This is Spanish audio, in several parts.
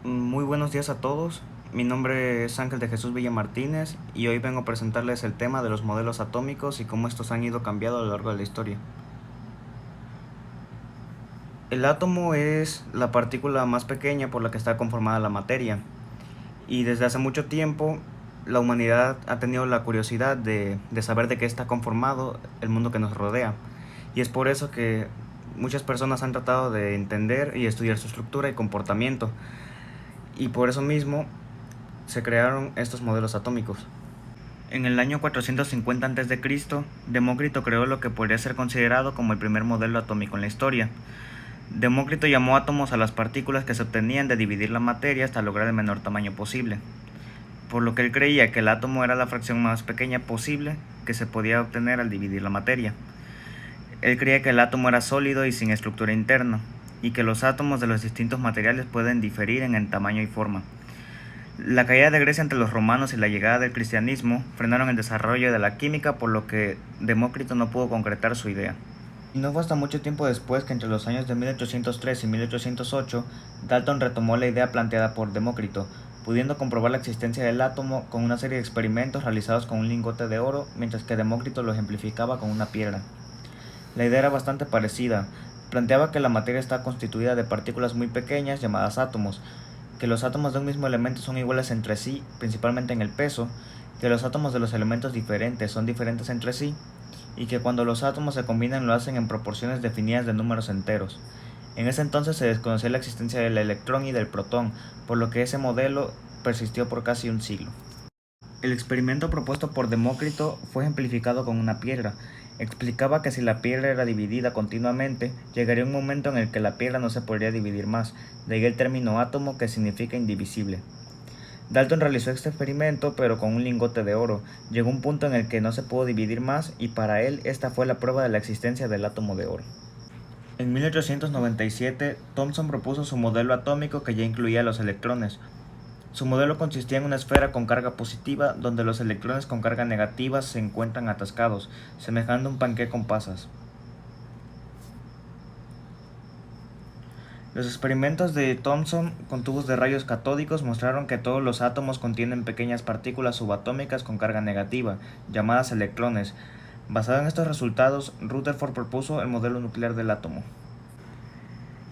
Muy buenos días a todos. Mi nombre es Ángel de Jesús Villa Martínez y hoy vengo a presentarles el tema de los modelos atómicos y cómo estos han ido cambiando a lo largo de la historia. El átomo es la partícula más pequeña por la que está conformada la materia y desde hace mucho tiempo la humanidad ha tenido la curiosidad de saber de qué está conformado el mundo que nos rodea, y es por eso que muchas personas han tratado de entender y estudiar su estructura y comportamiento, y por eso mismo se crearon estos modelos atómicos. En el año 450 a.C., Demócrito creó lo que podría ser considerado como el primer modelo atómico en la historia. Demócrito llamó átomos a las partículas que se obtenían de dividir la materia hasta lograr el menor tamaño posible, por lo que él creía que el átomo era la fracción más pequeña posible que se podía obtener al dividir la materia. Él creía que el átomo era sólido y sin estructura interna, y que los átomos de los distintos materiales pueden diferir en tamaño y forma. La caída de Grecia ante los romanos y la llegada del cristianismo frenaron el desarrollo de la química, por lo que Demócrito no pudo concretar su idea. Y no fue hasta mucho tiempo después que entre los años de 1803 y 1808, Dalton retomó la idea planteada por Demócrito, pudiendo comprobar la existencia del átomo con una serie de experimentos realizados con un lingote de oro, mientras que Demócrito lo ejemplificaba con una piedra. La idea era bastante parecida. Planteaba que la materia está constituida de partículas muy pequeñas llamadas átomos, que los átomos de un mismo elemento son iguales entre sí, principalmente en el peso, que los átomos de los elementos diferentes son diferentes entre sí, y que cuando los átomos se combinan lo hacen en proporciones definidas de números enteros. En ese entonces se desconocía la existencia del electrón y del protón, por lo que ese modelo persistió por casi un siglo. El experimento propuesto por Demócrito fue ejemplificado con una piedra. Explicaba que si la piedra era dividida continuamente, llegaría un momento en el que la piedra no se podría dividir más, de ahí el término átomo, que significa indivisible. Dalton realizó este experimento pero con un lingote de oro. Llegó un punto en el que no se pudo dividir más, y para él esta fue la prueba de la existencia del átomo de oro. En 1897, Thomson propuso su modelo atómico, que ya incluía los electrones. Su modelo consistía en una esfera con carga positiva, donde los electrones con carga negativa se encuentran atascados, semejando un panqué con pasas. Los experimentos de Thomson con tubos de rayos catódicos mostraron que todos los átomos contienen pequeñas partículas subatómicas con carga negativa, llamadas electrones. Basado en estos resultados, Rutherford propuso el modelo nuclear del átomo.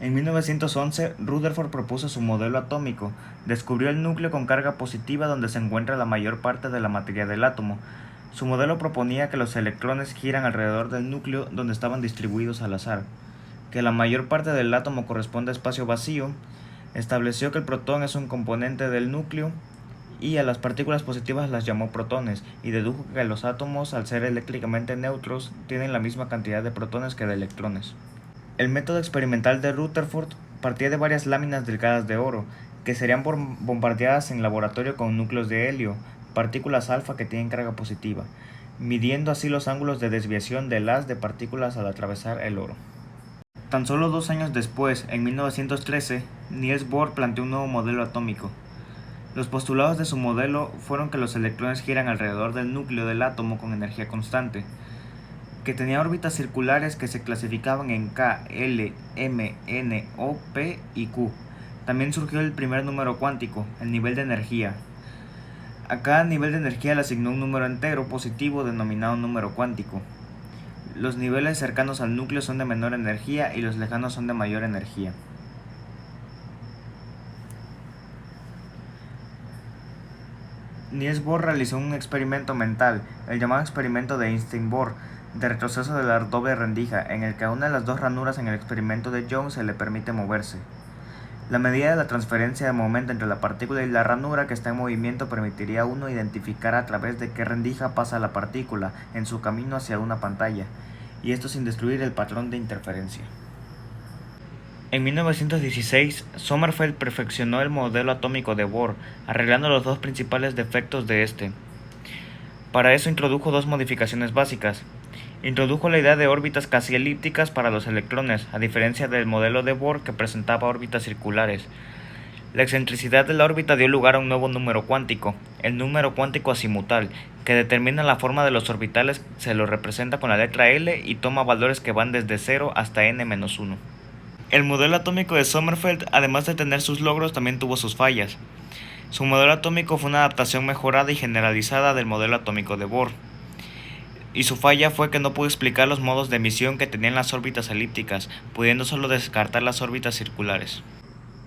En 1911, Rutherford propuso su modelo atómico. Descubrió el núcleo con carga positiva, donde se encuentra la mayor parte de la materia del átomo. Su modelo proponía que los electrones giran alrededor del núcleo, donde estaban distribuidos al azar, que la mayor parte del átomo corresponde a espacio vacío. Estableció que el protón es un componente del núcleo, y a las partículas positivas las llamó protones, y dedujo que los átomos, al ser eléctricamente neutros, tienen la misma cantidad de protones que de electrones. El método experimental de Rutherford partía de varias láminas delgadas de oro, que serían bombardeadas en laboratorio con núcleos de helio, partículas alfa que tienen carga positiva, midiendo así los ángulos de desviación del haz de partículas al atravesar el oro. Tan solo 2 años después, en 1913, Niels Bohr planteó un nuevo modelo atómico. Los postulados de su modelo fueron que los electrones giran alrededor del núcleo del átomo con energía constante, que tenía órbitas circulares que se clasificaban en K, L, M, N, O, P y Q. También surgió el primer número cuántico, el nivel de energía. A cada nivel de energía le asignó un número entero positivo denominado número cuántico. Los niveles cercanos al núcleo son de menor energía y los lejanos son de mayor energía. Niels Bohr realizó un experimento mental, el llamado experimento de Einstein-Bohr, de retroceso de la doble rendija, en el que a una de las dos ranuras en el experimento de Young se le permite moverse. La medida de la transferencia de momento entre la partícula y la ranura que está en movimiento permitiría a uno identificar a través de qué rendija pasa la partícula en su camino hacia una pantalla, y esto sin destruir el patrón de interferencia. En 1916, Sommerfeld perfeccionó el modelo atómico de Bohr, arreglando los dos principales defectos de este. Para eso introdujo dos modificaciones básicas. Introdujo la idea de órbitas casi elípticas para los electrones, a diferencia del modelo de Bohr, que presentaba órbitas circulares. La excentricidad de la órbita dio lugar a un nuevo número cuántico, el número cuántico azimutal, que determina la forma de los orbitales. Se lo representa con la letra L y toma valores que van desde 0 hasta n-1. El modelo atómico de Sommerfeld, además de tener sus logros, también tuvo sus fallas. Su modelo atómico fue una adaptación mejorada y generalizada del modelo atómico de Bohr, y su falla fue que no pudo explicar los modos de emisión que tenían las órbitas elípticas, pudiendo solo descartar las órbitas circulares.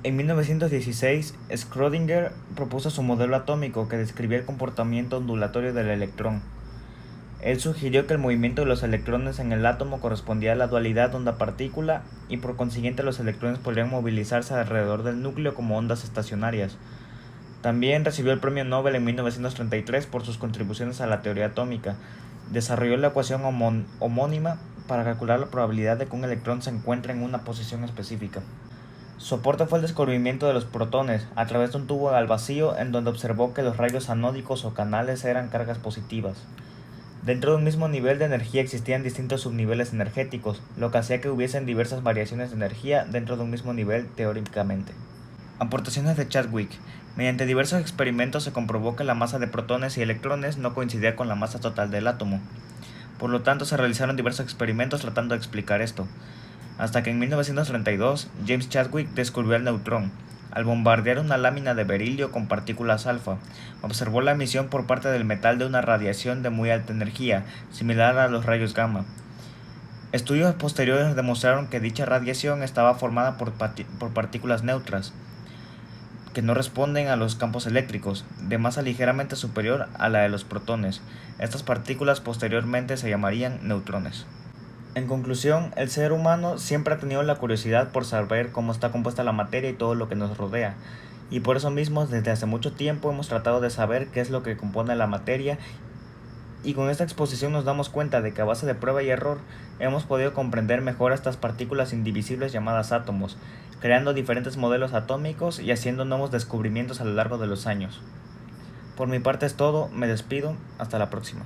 En 1916, Schrödinger propuso su modelo atómico que describía el comportamiento ondulatorio del electrón. Él sugirió que el movimiento de los electrones en el átomo correspondía a la dualidad onda-partícula y por consiguiente los electrones podrían movilizarse alrededor del núcleo como ondas estacionarias. También recibió el premio Nobel en 1933 por sus contribuciones a la teoría atómica. Desarrolló la ecuación homónima para calcular la probabilidad de que un electrón se encuentre en una posición específica. Su aporte fue el descubrimiento de los protones a través de un tubo al vacío en donde observó que los rayos anódicos o canales eran cargas positivas. Dentro de un mismo nivel de energía existían distintos subniveles energéticos, lo que hacía que hubiesen diversas variaciones de energía dentro de un mismo nivel teóricamente. Aportaciones de Chadwick. Mediante diversos experimentos se comprobó que la masa de protones y electrones no coincidía con la masa total del átomo. Por lo tanto, se realizaron diversos experimentos tratando de explicar esto. Hasta que en 1932, James Chadwick descubrió el neutrón. Al bombardear una lámina de berilio con partículas alfa, observó la emisión por parte del metal de una radiación de muy alta energía, similar a los rayos gamma. Estudios posteriores demostraron que dicha radiación estaba formada por partículas neutras, que no responden a los campos eléctricos, de masa ligeramente superior a la de los protones. Estas partículas posteriormente se llamarían neutrones. En conclusión, el ser humano siempre ha tenido la curiosidad por saber cómo está compuesta la materia y todo lo que nos rodea, y por eso mismo desde hace mucho tiempo hemos tratado de saber qué es lo que compone la materia, y con esta exposición nos damos cuenta de que a base de prueba y error hemos podido comprender mejor a estas partículas indivisibles llamadas átomos, creando diferentes modelos atómicos y haciendo nuevos descubrimientos a lo largo de los años. Por mi parte es todo, me despido, hasta la próxima.